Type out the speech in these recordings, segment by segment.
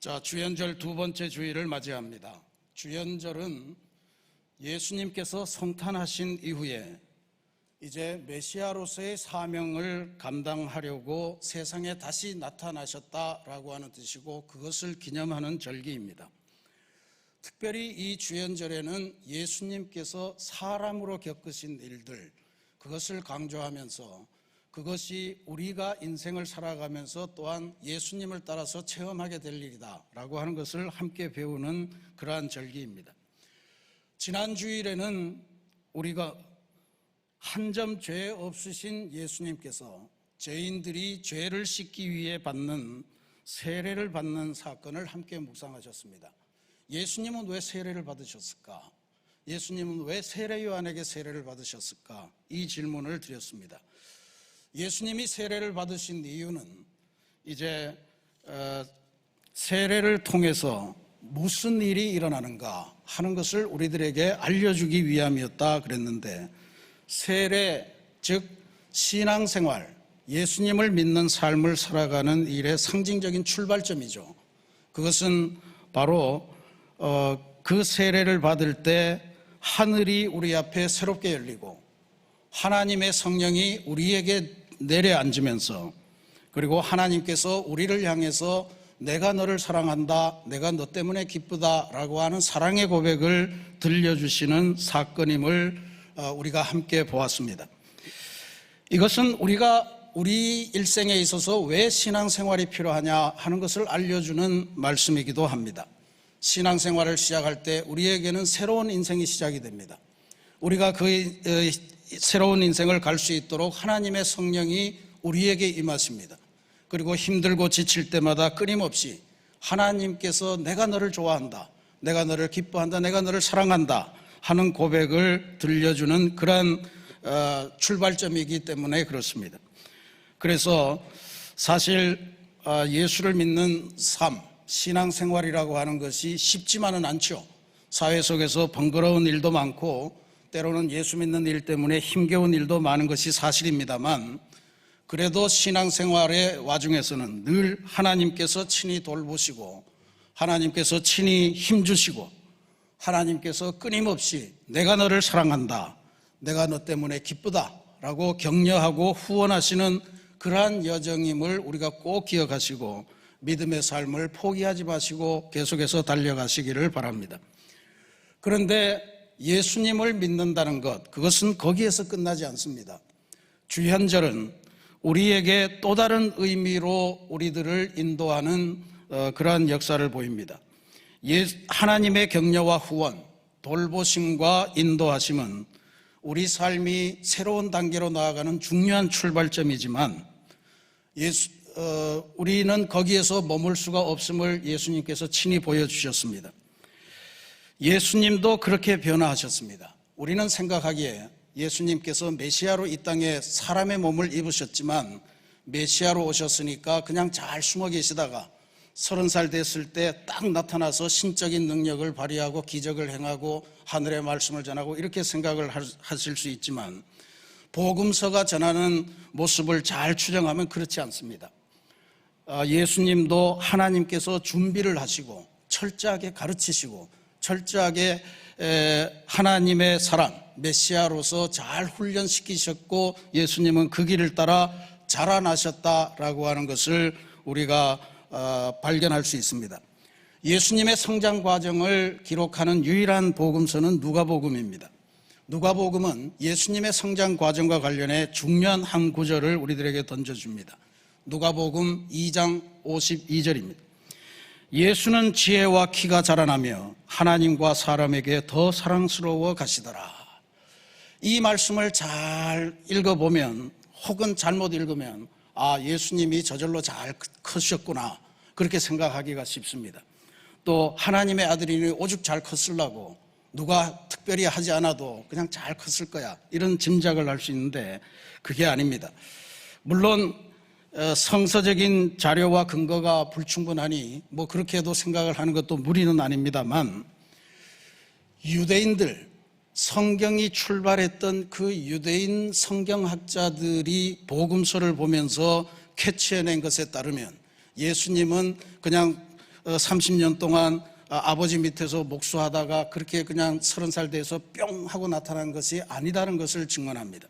자, 주연절 두 번째 주일을 맞이합니다. 주연절은 예수님께서 성탄하신 이후에 이제 메시아로서의 사명을 감당하려고 세상에 다시 나타나셨다라고 하는 뜻이고, 그것을 기념하는 절기입니다. 특별히 이 주연절에는 예수님께서 사람으로 겪으신 일들, 그것을 강조하면서 그것이 우리가 인생을 살아가면서 또한 예수님을 따라서 체험하게 될 일이다 라고 하는 것을 함께 배우는 그러한 절기입니다. 지난 주일에는 우리가 한 점 죄 없으신 예수님께서 죄인들이 죄를 씻기 위해 받는 세례를 받는 사건을 함께 묵상하셨습니다. 예수님은 왜 세례를 받으셨을까? 예수님은 왜 세례 요한에게 세례를 받으셨을까? 이 질문을 드렸습니다. 예수님이 세례를 받으신 이유는 이제 세례를 통해서 무슨 일이 일어나는가 하는 것을 우리들에게 알려주기 위함이었다 그랬는데, 세례, 즉 신앙생활, 예수님을 믿는 삶을 살아가는 일의 상징적인 출발점이죠. 그것은 바로 그 세례를 받을 때 하늘이 우리 앞에 새롭게 열리고 하나님의 성령이 우리에게 내려앉으면서, 그리고 하나님께서 우리를 향해서 내가 너를 사랑한다, 내가 너 때문에 기쁘다라고 하는 사랑의 고백을 들려주시는 사건임을 우리가 함께 보았습니다. 이것은 우리 일생에 있어서 왜 신앙생활이 필요하냐 하는 것을 알려주는 말씀이기도 합니다. 신앙생활을 시작할 때 우리에게는 새로운 인생이 시작이 됩니다. 우리가 그 새로운 인생을 갈 수 있도록 하나님의 성령이 우리에게 임하십니다. 그리고 힘들고 지칠 때마다 끊임없이 하나님께서 내가 너를 좋아한다, 내가 너를 기뻐한다, 내가 너를 사랑한다 하는 고백을 들려주는 그러한 출발점이기 때문에 그렇습니다. 그래서 사실 예수를 믿는 삶, 신앙생활이라고 하는 것이 쉽지만은 않죠. 사회 속에서 번거로운 일도 많고 때로는 예수 믿는 일 때문에 힘겨운 일도 많은 것이 사실입니다만, 그래도 신앙생활의 와중에서는 늘 하나님께서 친히 돌보시고 하나님께서 친히 힘주시고 하나님께서 끊임없이 내가 너를 사랑한다, 내가 너 때문에 기쁘다 라고 격려하고 후원하시는 그러한 여정임을 우리가 꼭 기억하시고 믿음의 삶을 포기하지 마시고 계속해서 달려가시기를 바랍니다. 그런데 예수님을 믿는다는 것, 그것은 거기에서 끝나지 않습니다. 주현절은 우리에게 또 다른 의미로 우리들을 인도하는 그러한 역사를 보입니다. 하나님의 격려와 후원, 돌보심과 인도하심은 우리 삶이 새로운 단계로 나아가는 중요한 출발점이지만 우리는 거기에서 머물 수가 없음을 예수님께서 친히 보여주셨습니다. 예수님도 그렇게 변화하셨습니다. 우리는 생각하기에 예수님께서 메시아로 이 땅에 사람의 몸을 입으셨지만 메시아로 오셨으니까 그냥 잘 숨어 계시다가 30살 됐을 때 딱 나타나서 신적인 능력을 발휘하고 기적을 행하고 하늘의 말씀을 전하고 이렇게 생각을 하실 수 있지만, 복음서가 전하는 모습을 잘 추정하면 그렇지 않습니다. 예수님도 하나님께서 준비를 하시고 철저하게 가르치시고 철저하게 하나님의 사람, 메시아로서 잘 훈련시키셨고 예수님은 그 길을 따라 자라나셨다라고 하는 것을 우리가 발견할 수 있습니다. 예수님의 성장 과정을 기록하는 유일한 복음서는 누가복음입니다. 누가복음은 예수님의 성장 과정과 관련해 중요한 한 구절을 우리들에게 던져줍니다. 누가복음 2장 52절입니다. 예수는 지혜와 키가 자라나며 하나님과 사람에게 더 사랑스러워 가시더라. 이 말씀을 잘 읽어보면, 혹은 잘못 읽으면 예수님이 저절로 잘 크셨구나 그렇게 생각하기가 쉽습니다. 또 하나님의 아들이니 오죽 잘 컸으려고, 누가 특별히 하지 않아도 그냥 잘 컸을 거야, 이런 짐작을 할 수 있는데 그게 아닙니다. 물론 성서적인 자료와 근거가 불충분하니 그렇게도 생각을 하는 것도 무리는 아닙니다만, 유대인들, 성경이 출발했던 그 유대인 성경학자들이 복음서를 보면서 캐치해낸 것에 따르면 예수님은 그냥 30년 동안 아버지 밑에서 목수하다가 그렇게 그냥 30살 돼서 뿅 하고 나타난 것이 아니다는 것을 증언합니다.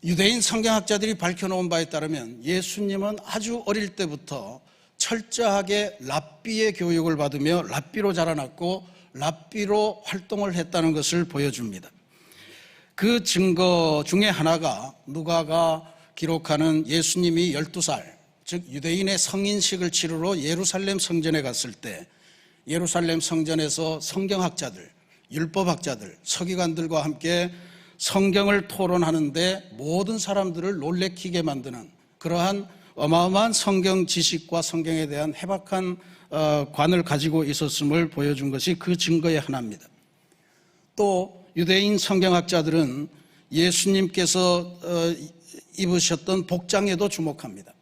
유대인 성경학자들이 밝혀놓은 바에 따르면 예수님은 아주 어릴 때부터 철저하게 랍비의 교육을 받으며 랍비로 자라났고 랍비로 활동을 했다는 것을 보여줍니다. 그 증거 중에 하나가 누가가 기록하는 예수님이 12살, 즉 유대인의 성인식을 치르러 예루살렘 성전에 갔을 때 예루살렘 성전에서 성경학자들, 율법학자들, 서기관들과 함께 성경을 토론하는데 모든 사람들을 놀래키게 만드는 그러한 어마어마한 성경 지식과 성경에 대한 해박한 관을 가지고 있었음을 보여준 것이 그 증거의 하나입니다. 또 유대인 성경학자들은 예수님께서 입으셨던 복장에도 주목합니다.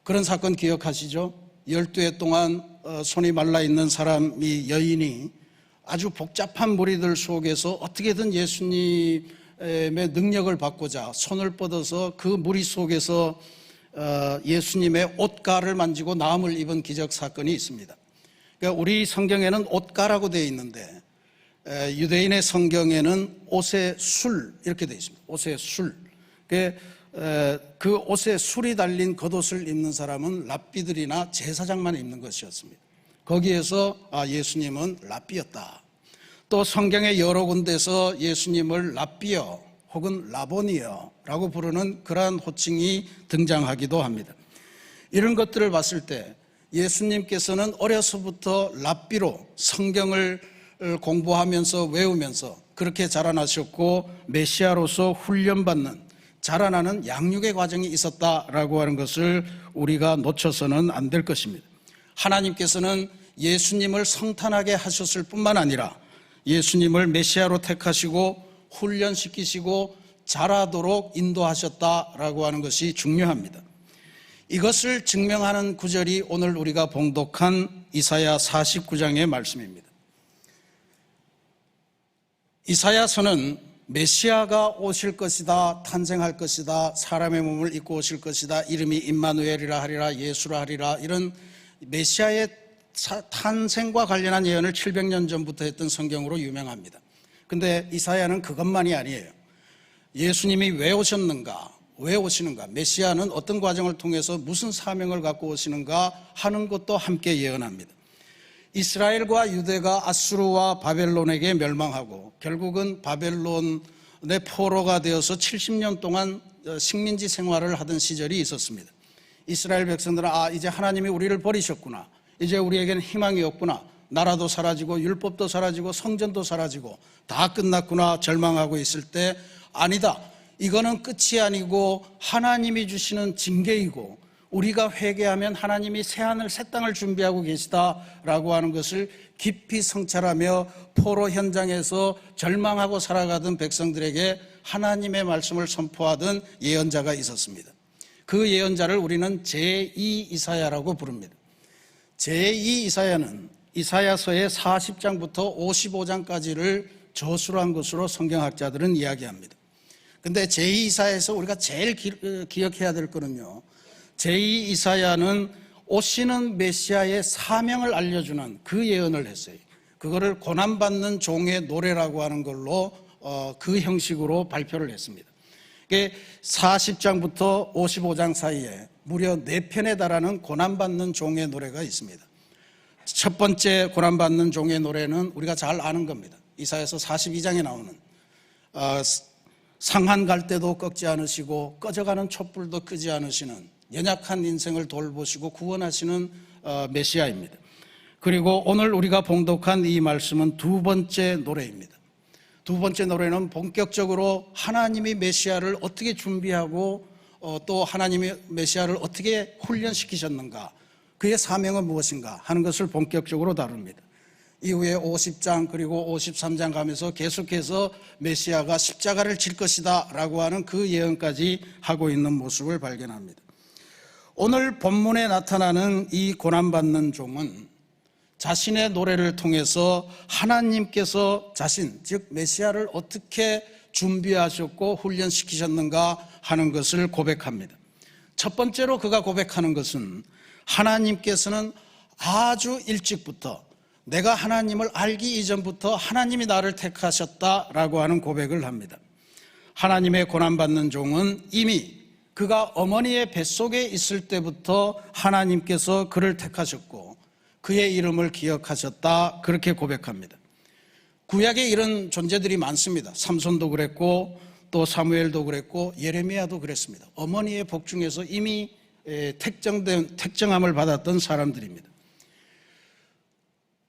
그런 사건 기억하시죠? 12해 동안 손이 말라있는 사람이 여인이 아주 복잡한 무리들 속에서 어떻게든 예수님의 능력을 받고자 손을 뻗어서 그 무리 속에서 예수님의 옷가를 만지고 나음을 입은 기적 사건이 있습니다. 그러니까 우리 성경에는 옷가라고 되어 있는데 유대인의 성경에는 옷의 술 이렇게 되어 있습니다. 옷의 술. 그 옷에 술이 달린 겉옷을 입는 사람은 랍비들이나 제사장만 입는 것이었습니다. 거기에서 예수님은 랍비였다. 또 성경의 여러 군데서 예수님을 랍비여 혹은 라보니여라고 부르는 그러한 호칭이 등장하기도 합니다. 이런 것들을 봤을 때 예수님께서는 어려서부터 랍비로 성경을 공부하면서 외우면서 그렇게 자라나셨고 메시아로서 훈련받는 자라나는 양육의 과정이 있었다라고 하는 것을 우리가 놓쳐서는 안 될 것입니다. 하나님께서는 예수님을 성탄하게 하셨을 뿐만 아니라 예수님을 메시아로 택하시고 훈련시키시고 자라도록 인도하셨다라고 하는 것이 중요합니다. 이것을 증명하는 구절이 오늘 우리가 봉독한 이사야 49장의 말씀입니다. 이사야서는 메시아가 오실 것이다, 탄생할 것이다, 사람의 몸을 입고 오실 것이다, 이름이 임마누엘이라 하리라, 예수라 하리라, 이런 메시아의 탄생과 관련한 예언을 700년 전부터 했던 성경으로 유명합니다. 근데 이사야는 그것만이 아니에요. 예수님이 왜 오셨는가, 왜 오시는가, 메시아는 어떤 과정을 통해서 무슨 사명을 갖고 오시는가 하는 것도 함께 예언합니다. 이스라엘과 유대가 아수르와 바벨론에게 멸망하고 결국은 바벨론의 포로가 되어서 70년 동안 식민지 생활을 하던 시절이 있었습니다. 이스라엘 백성들은 이제 하나님이 우리를 버리셨구나, 이제 우리에게는 희망이 없구나, 나라도 사라지고 율법도 사라지고 성전도 사라지고 다 끝났구나 절망하고 있을 때 아니다, 이거는 끝이 아니고 하나님이 주시는 징계이고 우리가 회개하면 하나님이 새하늘 새 땅을 준비하고 계시다라고 하는 것을 깊이 성찰하며 포로 현장에서 절망하고 살아가던 백성들에게 하나님의 말씀을 선포하던 예언자가 있었습니다. 그 예언자를 우리는 제2 이사야라고 부릅니다. 제2 이사야는 이사야서의 40장부터 55장까지를 저술한 것으로 성경학자들은 이야기합니다. 근데 제2 이사야에서 우리가 제일 기억해야 될 거는요, 제2 이사야는 오시는 메시아의 사명을 알려주는 그 예언을 했어요. 그거를 고난받는 종의 노래라고 하는 걸로 그 형식으로 발표를 했습니다. 40장부터 55장 사이에 무려 4편에 달하는 고난받는 종의 노래가 있습니다. 첫 번째 고난받는 종의 노래는 우리가 잘 아는 겁니다. 이사야서 42장에 나오는 상한 갈 때도 꺾지 않으시고 꺼져가는 촛불도 끄지 않으시는 연약한 인생을 돌보시고 구원하시는 메시아입니다. 그리고 오늘 우리가 봉독한 이 말씀은 두 번째 노래입니다. 두 번째 노래는 본격적으로 하나님이 메시아를 어떻게 준비하고 또 하나님이 메시아를 어떻게 훈련시키셨는가, 그의 사명은 무엇인가 하는 것을 본격적으로 다룹니다. 이후에 50장 그리고 53장 가면서 계속해서 메시아가 십자가를 질 것이다 라고 하는 그 예언까지 하고 있는 모습을 발견합니다. 오늘 본문에 나타나는 이 고난받는 종은 자신의 노래를 통해서 하나님께서 자신, 즉 메시아를 어떻게 준비하셨고 훈련시키셨는가 하는 것을 고백합니다. 첫 번째로 그가 고백하는 것은 하나님께서는 아주 일찍부터 내가 하나님을 알기 이전부터 하나님이 나를 택하셨다라고 하는 고백을 합니다. 하나님의 고난받는 종은 이미 그가 어머니의 뱃속에 있을 때부터 하나님께서 그를 택하셨고 그의 이름을 기억하셨다, 그렇게 고백합니다. 구약에 이런 존재들이 많습니다. 삼손도 그랬고 또 사무엘도 그랬고 예레미야도 그랬습니다. 어머니의 복 중에서 이미 택정함을 받았던 사람들입니다.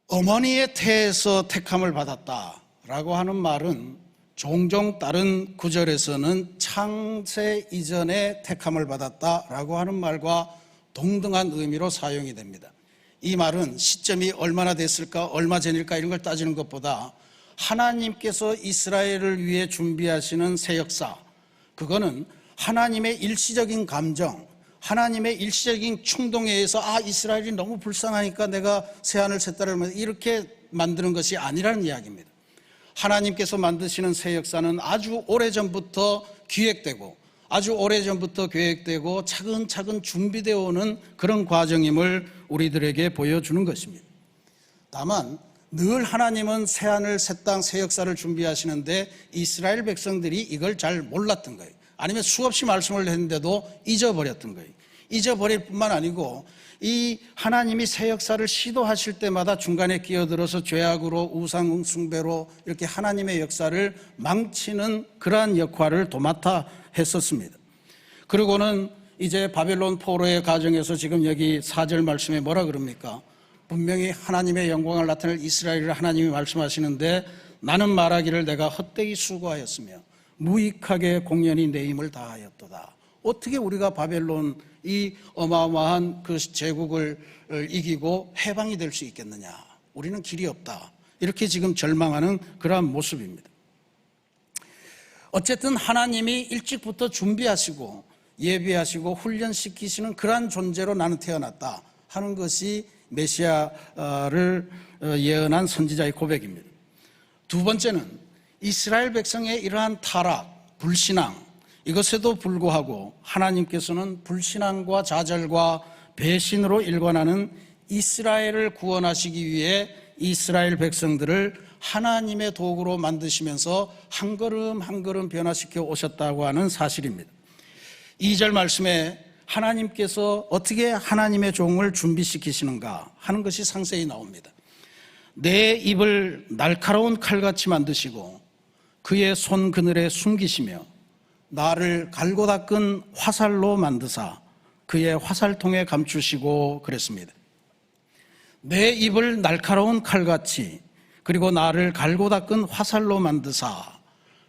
어머니의 태에서 택함을 받았다라고 하는 말은 종종 다른 구절에서는 창세 이전에 택함을 받았다라고 하는 말과 동등한 의미로 사용이 됩니다. 이 말은 시점이 얼마나 됐을까, 얼마 전일까 이런 걸 따지는 것보다 하나님께서 이스라엘을 위해 준비하시는 새 역사, 그거는 하나님의 일시적인 감정, 하나님의 일시적인 충동에 의해서 이스라엘이 너무 불쌍하니까 내가 새하늘 새 땅을 이렇게 만드는 것이 아니라는 이야기입니다. 하나님께서 만드시는 새 역사는 아주 오래전부터 기획되고 아주 오래전부터 계획되고 차근차근 준비되어 오는 그런 과정임을 우리들에게 보여주는 것입니다. 다만 늘 하나님은 새하늘 새 땅 새 역사를 준비하시는데 이스라엘 백성들이 이걸 잘 몰랐던 거예요. 아니면 수없이 말씀을 했는데도 잊어버렸던 거예요. 잊어버릴 뿐만 아니고 이 하나님이 새 역사를 시도하실 때마다 중간에 끼어들어서 죄악으로 우상 숭배로 이렇게 하나님의 역사를 망치는 그러한 역할을 도맡아 했었습니다. 그리고는 이제 바벨론 포로의 가정에서 지금 여기 4절 말씀에 뭐라 그럽니까? 분명히 하나님의 영광을 나타낼 이스라엘을 하나님이 말씀하시는데 나는 말하기를 내가 헛되이 수고하였으며 무익하게 공연히 내 힘을 다하였도다. 어떻게 우리가 바벨론 이 어마어마한 그 제국을 이기고 해방이 될 수 있겠느냐? 우리는 길이 없다. 이렇게 지금 절망하는 그러한 모습입니다. 어쨌든 하나님이 일찍부터 준비하시고 예비하시고 훈련시키시는 그러한 존재로 나는 태어났다 하는 것이 메시아를 예언한 선지자의 고백입니다. 두 번째는 이스라엘 백성의 이러한 타락, 불신앙, 이것에도 불구하고 하나님께서는 불신앙과 좌절과 배신으로 일관하는 이스라엘을 구원하시기 위해 이스라엘 백성들을 하나님의 도구로 만드시면서 한 걸음 한 걸음 변화시켜 오셨다고 하는 사실입니다. 2절 말씀에 하나님께서 어떻게 하나님의 종을 준비시키시는가 하는 것이 상세히 나옵니다. 내 입을 날카로운 칼같이 만드시고 그의 손 그늘에 숨기시며 나를 갈고 닦은 화살로 만드사 그의 화살통에 감추시고 그랬습니다. 내 입을 날카로운 칼같이 그리고 나를 갈고 닦은 화살로 만드사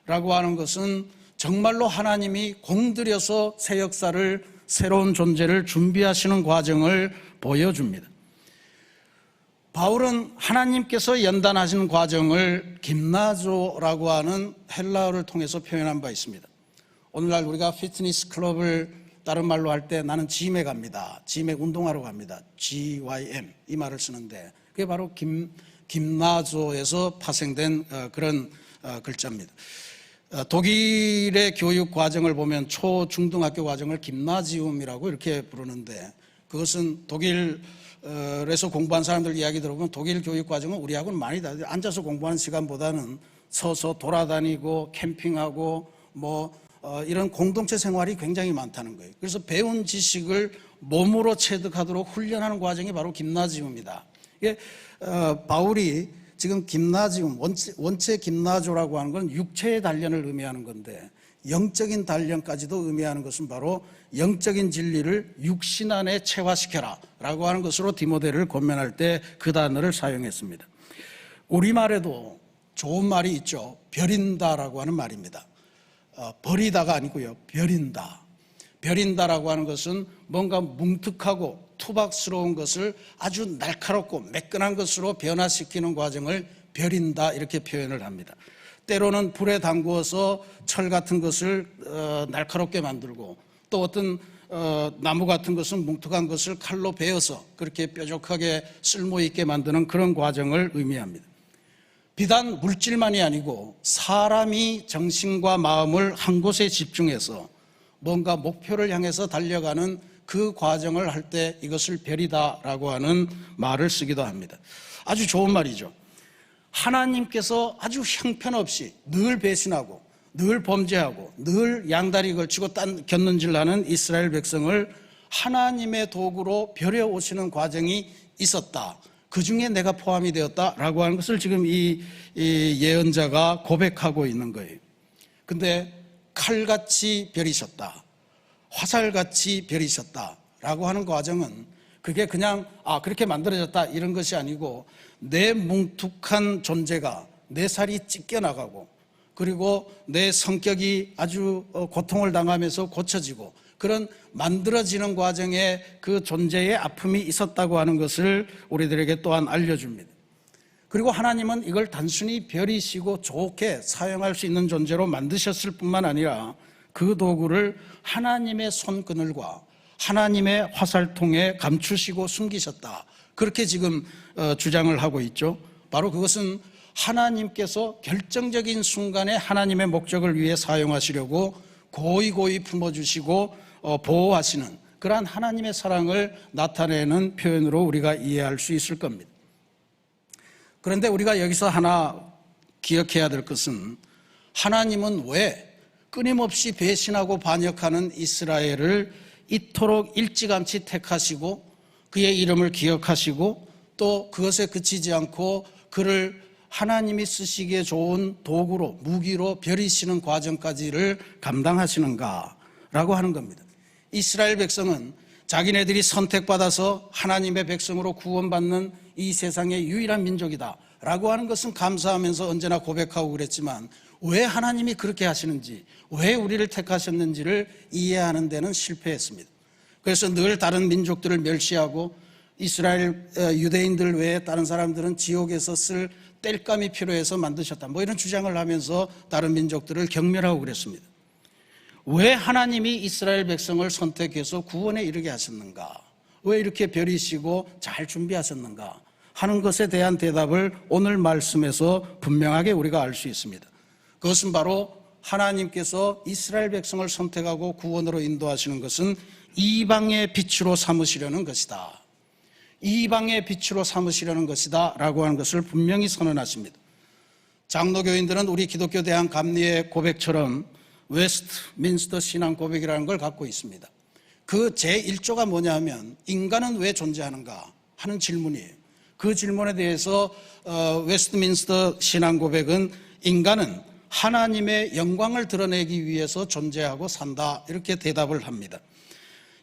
라고 하는 것은 정말로 하나님이 공들여서 새 역사를, 새로운 존재를 준비하시는 과정을 보여줍니다. 바울은 하나님께서 연단하시는 과정을 김나조라고 하는 헬라어를 통해서 표현한 바 있습니다. 오늘날 우리가 피트니스 클럽을 다른 말로 할 때 나는 짐에 갑니다. 짐에 운동하러 갑니다. GYM 이 말을 쓰는데 그게 바로 김나조에서 파생된 그런 글자입니다. 독일의 교육 과정을 보면 초중등학교 과정을 김나지움이라고 이렇게 부르는데 그것은 독일에서 공부한 사람들 이야기 들어보면 독일 교육 과정은 우리하고는 많이 다르죠. 앉아서 공부하는 시간보다는 서서 돌아다니고 캠핑하고 이런 공동체 생활이 굉장히 많다는 거예요. 그래서 배운 지식을 몸으로 체득하도록 훈련하는 과정이 바로 김나지움이다. 이게 바울이 지금 김나지움, 원체 김나조라고 하는 건 육체의 단련을 의미하는 건데 영적인 단련까지도 의미하는 것은 바로 영적인 진리를 육신 안에 체화시켜라 라고 하는 것으로 디모데를 권면할 때 그 단어를 사용했습니다. 우리말에도 좋은 말이 있죠. 벼린다라고 하는 말입니다. 버리다가 아니고요. 벼린다. 벼린다라고 하는 것은 뭔가 뭉툭하고 투박스러운 것을 아주 날카롭고 매끈한 것으로 변화시키는 과정을 벼린다 이렇게 표현을 합니다. 때로는 불에 담구어서 철 같은 것을 날카롭게 만들고 또 어떤 나무 같은 것은 뭉툭한 것을 칼로 베어서 그렇게 뾰족하게 쓸모있게 만드는 그런 과정을 의미합니다. 비단 물질만이 아니고 사람이 정신과 마음을 한 곳에 집중해서 뭔가 목표를 향해서 달려가는 그 과정을 할 때 이것을 별이다라고 하는 말을 쓰기도 합니다. 아주 좋은 말이죠. 하나님께서 아주 형편없이 늘 배신하고 늘 범죄하고 늘 양다리 걸치고 곁눈질하는 이스라엘 백성을 하나님의 도구로 벼려오시는 과정이 있었다. 그 중에 내가 포함이 되었다라고 하는 것을 지금 이 예언자가 고백하고 있는 거예요. 근데 칼같이 벼리셨다, 화살같이 벼리셨다라고 하는 과정은 그게 그냥 그렇게 만들어졌다 이런 것이 아니고 내 뭉툭한 존재가 내 살이 찢겨나가고 그리고 내 성격이 아주 고통을 당하면서 고쳐지고 그런 만들어지는 과정에 그 존재의 아픔이 있었다고 하는 것을 우리들에게 또한 알려줍니다. 그리고 하나님은 이걸 단순히 벼리시고 좋게 사용할 수 있는 존재로 만드셨을 뿐만 아니라 그 도구를 하나님의 손그늘과 하나님의 화살통에 감추시고 숨기셨다. 그렇게 지금 주장을 하고 있죠. 바로 그것은 하나님께서 결정적인 순간에 하나님의 목적을 위해 사용하시려고 고이 품어주시고 보호하시는 그러한 하나님의 사랑을 나타내는 표현으로 우리가 이해할 수 있을 겁니다. 그런데 우리가 여기서 하나 기억해야 될 것은 하나님은 왜 끊임없이 배신하고 반역하는 이스라엘을 이토록 일찌감치 택하시고 그의 이름을 기억하시고 또 그것에 그치지 않고 그를 하나님이 쓰시기에 좋은 도구로 무기로 벼리시는 과정까지를 감당하시는가라고 하는 겁니다. 이스라엘 백성은 자기네들이 선택받아서 하나님의 백성으로 구원받는 이 세상의 유일한 민족이다 라고 하는 것은 감사하면서 언제나 고백하고 그랬지만 왜 하나님이 그렇게 하시는지, 왜 우리를 택하셨는지를 이해하는 데는 실패했습니다. 그래서 늘 다른 민족들을 멸시하고 이스라엘 유대인들 외에 다른 사람들은 지옥에서 쓸 땔감이 필요해서 만드셨다, 이런 주장을 하면서 다른 민족들을 경멸하고 그랬습니다. 왜 하나님이 이스라엘 백성을 선택해서 구원에 이르게 하셨는가, 왜 이렇게 벼리시고 잘 준비하셨는가 하는 것에 대한 대답을 오늘 말씀에서 분명하게 우리가 알 수 있습니다. 그것은 바로 하나님께서 이스라엘 백성을 선택하고 구원으로 인도하시는 것은 이방의 빛으로 삼으시려는 것이다, 이방의 빛으로 삼으시려는 것이다 라고 하는 것을 분명히 선언하십니다. 장로교인들은 우리 기독교 대학 감리의 고백처럼 웨스트민스터 신앙 고백이라는 걸 갖고 있습니다. 그 제1조가 뭐냐 하면 인간은 왜 존재하는가 하는 질문이에요. 그 질문에 대해서 웨스트민스터 신앙 고백은 인간은 하나님의 영광을 드러내기 위해서 존재하고 산다, 이렇게 대답을 합니다.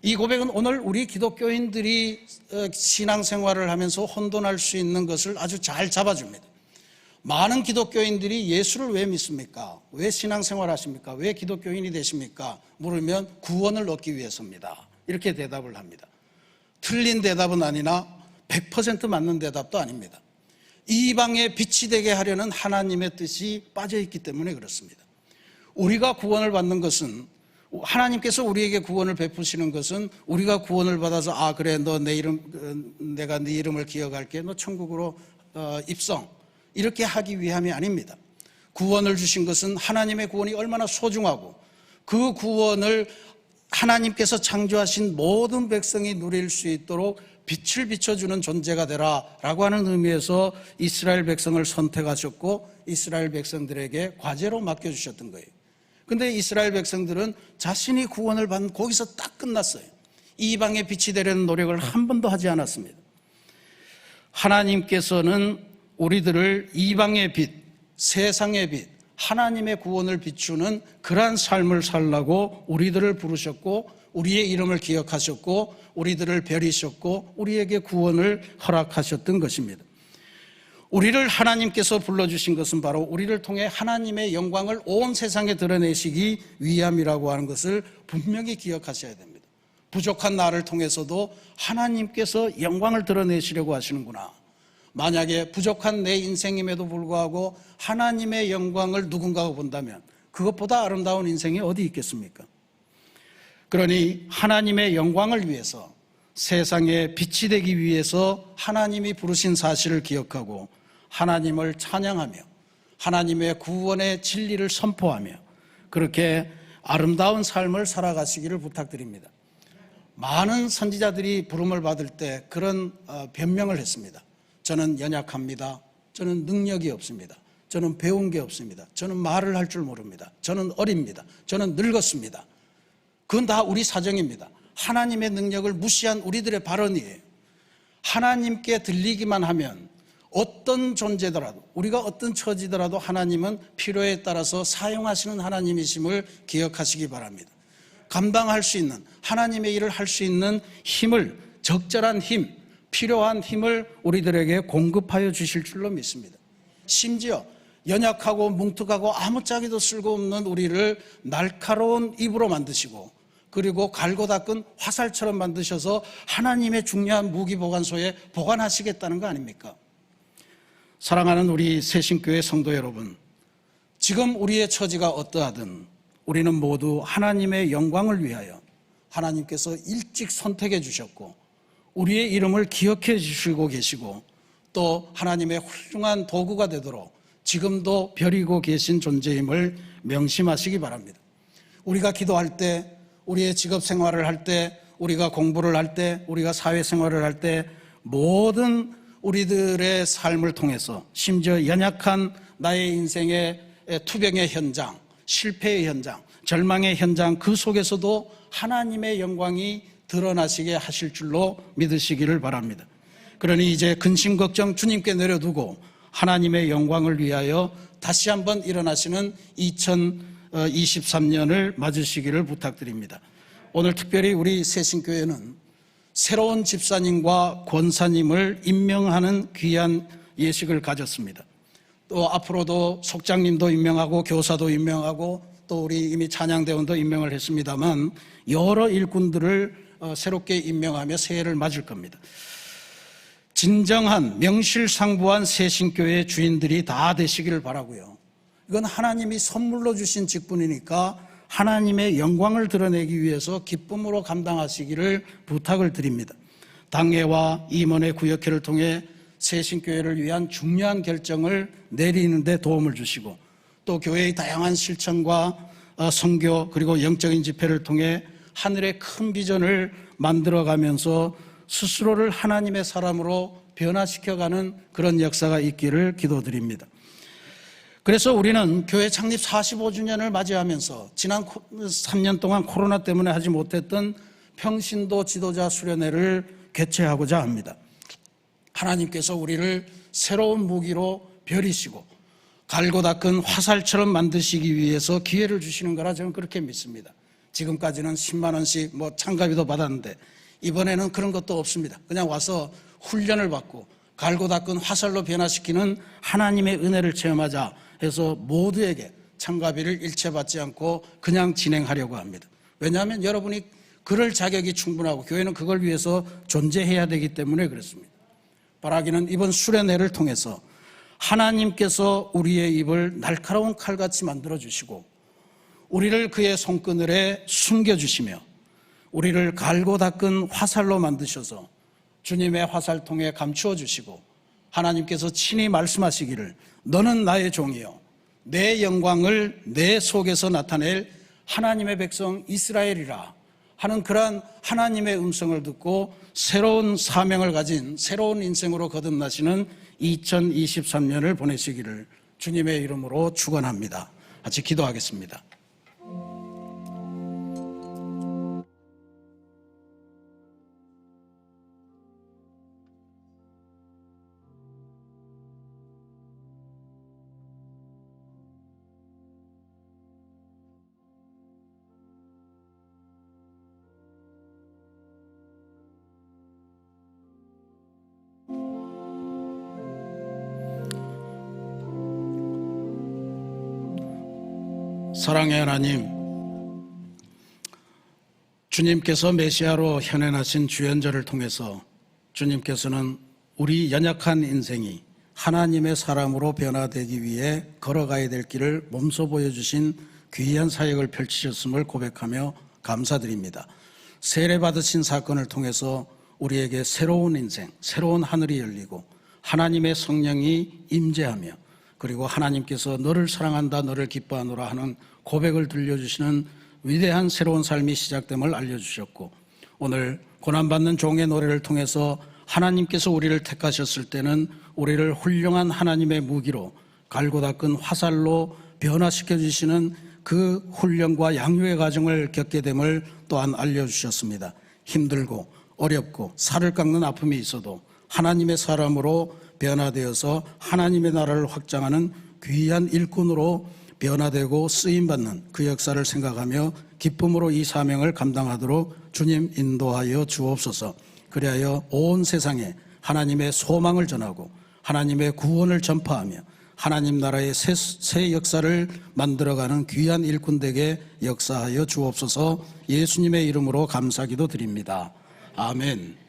이 고백은 오늘 우리 기독교인들이 신앙생활을 하면서 혼돈할 수 있는 것을 아주 잘 잡아줍니다. 많은 기독교인들이 예수를 왜 믿습니까? 왜 신앙생활 하십니까? 왜 기독교인이 되십니까? 물으면 구원을 얻기 위해서입니다, 이렇게 대답을 합니다. 틀린 대답은 아니나 100% 맞는 대답도 아닙니다. 이방의 빛이 되게 하려는 하나님의 뜻이 빠져있기 때문에 그렇습니다. 우리가 구원을 받는 것은, 하나님께서 우리에게 구원을 베푸시는 것은 우리가 구원을 받아서 그래, 너 내 이름, 내가 네 이름을 기억할게, 너 천국으로 입성, 이렇게 하기 위함이 아닙니다. 구원을 주신 것은 하나님의 구원이 얼마나 소중하고 그 구원을 하나님께서 창조하신 모든 백성이 누릴 수 있도록 빛을 비춰주는 존재가 되라 라고 하는 의미에서 이스라엘 백성을 선택하셨고 이스라엘 백성들에게 과제로 맡겨주셨던 거예요. 근데 이스라엘 백성들은 자신이 구원을 받은 거기서 딱 끝났어요. 이방의 빛이 되려는 노력을 한 번도 하지 않았습니다. 하나님께서는 우리들을 이방의 빛, 세상의 빛, 하나님의 구원을 비추는 그러한 삶을 살라고 우리들을 부르셨고 우리의 이름을 기억하셨고 우리들을 벼리셨고 우리에게 구원을 허락하셨던 것입니다. 우리를 하나님께서 불러주신 것은 바로 우리를 통해 하나님의 영광을 온 세상에 드러내시기 위함이라고 하는 것을 분명히 기억하셔야 됩니다. 부족한 나를 통해서도 하나님께서 영광을 드러내시려고 하시는구나. 만약에 부족한 내 인생임에도 불구하고 하나님의 영광을 누군가가 본다면 그것보다 아름다운 인생이 어디 있겠습니까? 그러니 하나님의 영광을 위해서, 세상에 빛이 되기 위해서 하나님이 부르신 사실을 기억하고 하나님을 찬양하며 하나님의 구원의 진리를 선포하며 그렇게 아름다운 삶을 살아가시기를 부탁드립니다. 많은 선지자들이 부름을 받을 때 그런 변명을 했습니다. 저는 연약합니다. 저는 능력이 없습니다. 저는 배운 게 없습니다. 저는 말을 할 줄 모릅니다. 저는 어립니다. 저는 늙었습니다. 그건 다 우리 사정입니다. 하나님의 능력을 무시한 우리들의 발언이에요. 하나님께 들리기만 하면 어떤 존재더라도, 우리가 어떤 처지더라도 하나님은 필요에 따라서 사용하시는 하나님이심을 기억하시기 바랍니다. 감당할 수 있는, 하나님의 일을 할 수 있는 힘을, 적절한 힘, 필요한 힘을 우리들에게 공급하여 주실 줄로 믿습니다. 심지어 연약하고 뭉툭하고 아무짝에도 쓸모없는 우리를 날카로운 입으로 만드시고, 그리고 갈고 닦은 화살처럼 만드셔서 하나님의 중요한 무기 보관소에 보관하시겠다는 거 아닙니까? 사랑하는 우리 새신교회 성도 여러분, 지금 우리의 처지가 어떠하든 우리는 모두 하나님의 영광을 위하여 하나님께서 일찍 선택해 주셨고, 우리의 이름을 기억해 주시고 계시고, 또 하나님의 훌륭한 도구가 되도록 지금도 벼리고 계신 존재임을 명심하시기 바랍니다. 우리가 기도할 때, 우리의 직업 생활을 할 때, 우리가 공부를 할 때, 우리가 사회생활을 할 때, 모든 우리들의 삶을 통해서, 심지어 연약한 나의 인생의 투병의 현장, 실패의 현장, 절망의 현장, 그 속에서도 하나님의 영광이 드러나시게 하실 줄로 믿으시기를 바랍니다. 그러니 이제 근심 걱정 주님께 내려두고 하나님의 영광을 위하여 다시 한번 일어나시는 2023년을 맞으시기를 부탁드립니다. 오늘 특별히 우리 새신교회는 새로운 집사님과 권사님을 임명하는 귀한 예식을 가졌습니다. 또 앞으로도 속장님도 임명하고 교사도 임명하고 또 우리 이미 찬양대원도 임명을 했습니다만 여러 일꾼들을 새롭게 임명하며 새해를 맞을 겁니다. 진정한 명실상부한 새신교회 주인들이 다 되시기를 바라고요. 이건 하나님이 선물로 주신 직분이니까 하나님의 영광을 드러내기 위해서 기쁨으로 감당하시기를 부탁을 드립니다. 당회와 임원의 구역회를 통해 새신교회를 위한 중요한 결정을 내리는 데 도움을 주시고, 또 교회의 다양한 실천과 선교 그리고 영적인 집회를 통해 하늘의 큰 비전을 만들어가면서 스스로를 하나님의 사람으로 변화시켜가는 그런 역사가 있기를 기도드립니다. 그래서 우리는 교회 창립 45주년을 맞이하면서 지난 3년 동안 코로나 때문에 하지 못했던 평신도 지도자 수련회를 개최하고자 합니다. 하나님께서 우리를 새로운 무기로 벼리시고 갈고 닦은 화살처럼 만드시기 위해서 기회를 주시는 거라 저는 그렇게 믿습니다. 지금까지는 10만 원씩 참가비도 받았는데 이번에는 그런 것도 없습니다. 그냥 와서 훈련을 받고 갈고 닦은 화살로 변화시키는 하나님의 은혜를 체험하자 해서 모두에게 참가비를 일체 받지 않고 그냥 진행하려고 합니다. 왜냐하면 여러분이 그럴 자격이 충분하고 교회는 그걸 위해서 존재해야 되기 때문에 그렇습니다. 바라기는 이번 수련회를 통해서 하나님께서 우리의 입을 날카로운 칼같이 만들어주시고 우리를 그의 손그늘에 숨겨주시며 우리를 갈고 닦은 화살로 만드셔서 주님의 화살통에 감추어 주시고 하나님께서 친히 말씀하시기를 너는 나의 종이요 내 영광을 내 속에서 나타낼 하나님의 백성 이스라엘이라 하는 그러한 하나님의 음성을 듣고 새로운 사명을 가진 새로운 인생으로 거듭나시는 2023년을 보내시기를 주님의 이름으로 축원합니다. 같이 기도하겠습니다. 사랑의 하나님, 주님께서 메시아로 현현하신 주연절을 통해서 주님께서는 우리 연약한 인생이 하나님의 사람으로 변화되기 위해 걸어가야 될 길을 몸소 보여주신 귀한 사역을 펼치셨음을 고백하며 감사드립니다. 세례받으신 사건을 통해서 우리에게 새로운 인생, 새로운 하늘이 열리고 하나님의 성령이 임재하며 그리고 하나님께서 너를 사랑한다, 너를 기뻐하노라 하는 고백을 들려주시는 위대한 새로운 삶이 시작됨을 알려주셨고 오늘 고난받는 종의 노래를 통해서 하나님께서 우리를 택하셨을 때는 우리를 훌륭한 하나님의 무기로 갈고 닦은 화살로 변화시켜 주시는 그 훈련과 양육의 과정을 겪게 됨을 또한 알려주셨습니다. 힘들고 어렵고 살을 깎는 아픔이 있어도 하나님의 사람으로 변화되어서 하나님의 나라를 확장하는 귀한 일꾼으로 변화되고 쓰임받는 그 역사를 생각하며 기쁨으로 이 사명을 감당하도록 주님 인도하여 주옵소서. 그리하여 온 세상에 하나님의 소망을 전하고 하나님의 구원을 전파하며 하나님 나라의 새 역사를 만들어가는 귀한 일꾼 되게 역사하여 주옵소서. 예수님의 이름으로 감사기도 드립니다. 아멘.